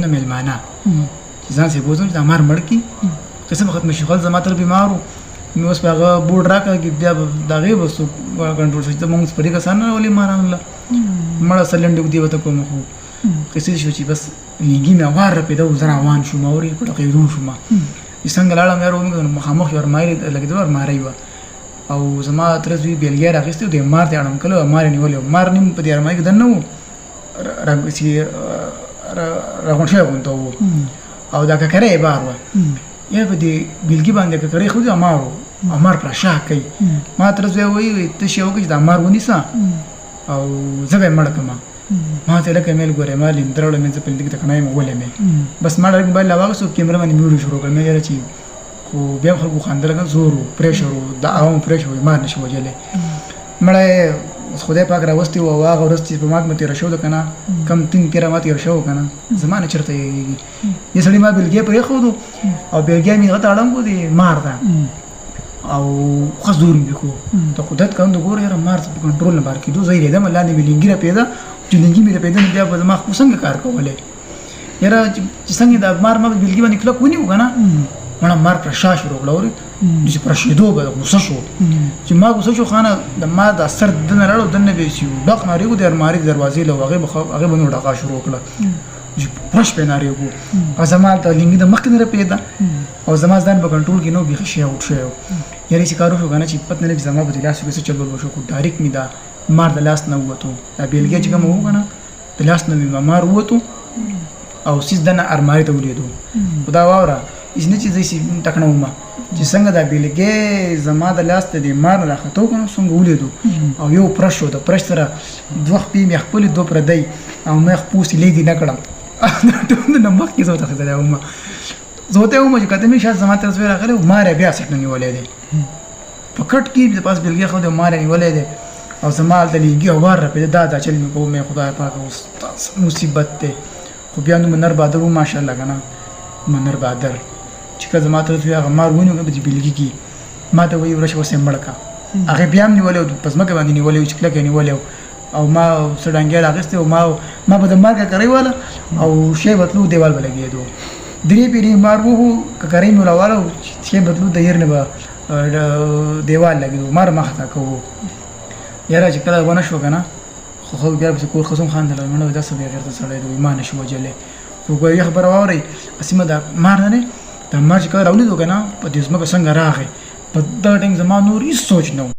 د میلمانه چې ځان سې بوزم چې د مار مړ کی قسم ختم شي خل زما تر بیمارو نو اوس هغه بورډ راکړه بیا د هغې به څوک کنټرول شي ته مونږ په دې کسان نه ولې ماران له مړه سلنډې دی وته کوم خو قصې شو چې بس لیږي مې وار پیدا و زه روان شوم اورې په ټقېدو شوم چې څنګه لاړم یار ومې مخامخ یې ورمایلې لګېدل ورماری وه او زما تره زوی بیلګۍ راخیستې و د مار ته اړم کله مار یې نیولی و مار نیم په دې ارمایي کې دننه و راغونډ شوی غونته و او دا ککره یې بار وه یا په دې بیلګي باندې ککرې خو دې امار و امار پر شاه کوي ما تر زوی وایي ته شی وکړه چې د امار ونیسه او زه به یې مړه کړم ما ته لکه میل ګورې ما لیندره وړه مې زه په لیندګي ته کڼای مې ولې مې بس ما ډایرکټ موبایل راواخیستو کیمره باندې مې ویډیو شروع کړه مې یاره چې خو بیا خلکو خندل زور و پریشر و د عوامو پریشر و مار نشي وجلی مړی خدای پاک راوستی و او هغه ورځ چې په ماک مې تېره شو ده که نه کم 3 تېره ما تېر شو که نه زما نه چېرته یېږي دې سړي ما بیلګۍ پرېښودو او بیلګۍ مې هغه ته اړم کړو د مار ته او ښه زور مې وکړو د قدرت کوم د ګوره یاره مار په کنټرول نه بار کېدو زه هېرېدم لاندې مې لنګي راپېده چې لنګي مې راپېده نو بیا به زما خو څنګه کار کولی یاره چې څنګه د مار ما په بیلګي باندې کلک ونیو که نه مړه مار پر شا شروع کړه اورې چې پر شېدو به غوسه شو چې ما غوسه شو خانه د ما د سر دننه لاړو دننه به یې ډق نارېږو د المارۍ د دروازې له هغې به مې ډقا شروع کړه چې پرش پې نارېږو او زما هلته لنګي د مخکې نه رپېده او زما ځان په کنټرول کې نه و بیخي شی اوټ شوی و یعنې چې کار وشو که نه چې پت نه لګي زما به د لاس کې څه چل وشو خو ډایرکټ مې دا مار د لاس نه ووتو دا بیلګۍ چې کومه وو که نه د لاس نه مې مار ووتو او سیس دننه المارۍ ته ولوېدو خو دا واوره هېڅ نه چې زه یې ټکنه ومه چې څنګه دا بیلګۍ زما د لاس ته د مار نه راخطو که نه څنګه ولیدو او یو پرش و د پرش سره 2 خپې مې خپلې 2 پردی او مې پوست یې لیدې نه کړم ټول نه مخکې زه ورته ختلی ومه زه ورته یې ومه چې کته مې شاید زما طرف زوی راغلی و مار یې بیا سټ نه نیولی دی په کټ کې د پاس بیلګۍ خو د مار یې نیولی دی او زما هلته لیږي او وار راپېده دا چل مې کوو مې خدای پاکه اوس مصیبت دی خو بیا نو منر بهادر و ماشاءالله که نه منر بهادر چې کله زما طرف هغه مار ونیو په دې بیلګي کې ما ته وایي ورشه اوس یې مړه کړه هغې بیا هم نیولی و په ځمکه باندې نیولی و چې کلک یې نیولی و او ما څه ډنګۍ راغېستې و ما به د مار ککرۍ واله او شی به تلو دیوال به لګېدو 3 پیرې مار وهو ککرۍ مې راواله شی به تلو د هیر نه به دیوال لګېدو مار ما خطا کوو یاره چې کله ونه شو که نه خو بیا پسې کور ښځو هم خندل مړه دا څه بې غیرته سړی دی ما نه شي وجلی خو یوه خبره واورئ اسیمه دا مار نه دی دا مار چې کله راولیدو که نه په دې ځمکه څنګه راغی په دغه ټایم زما نور هېڅ سوچ نه و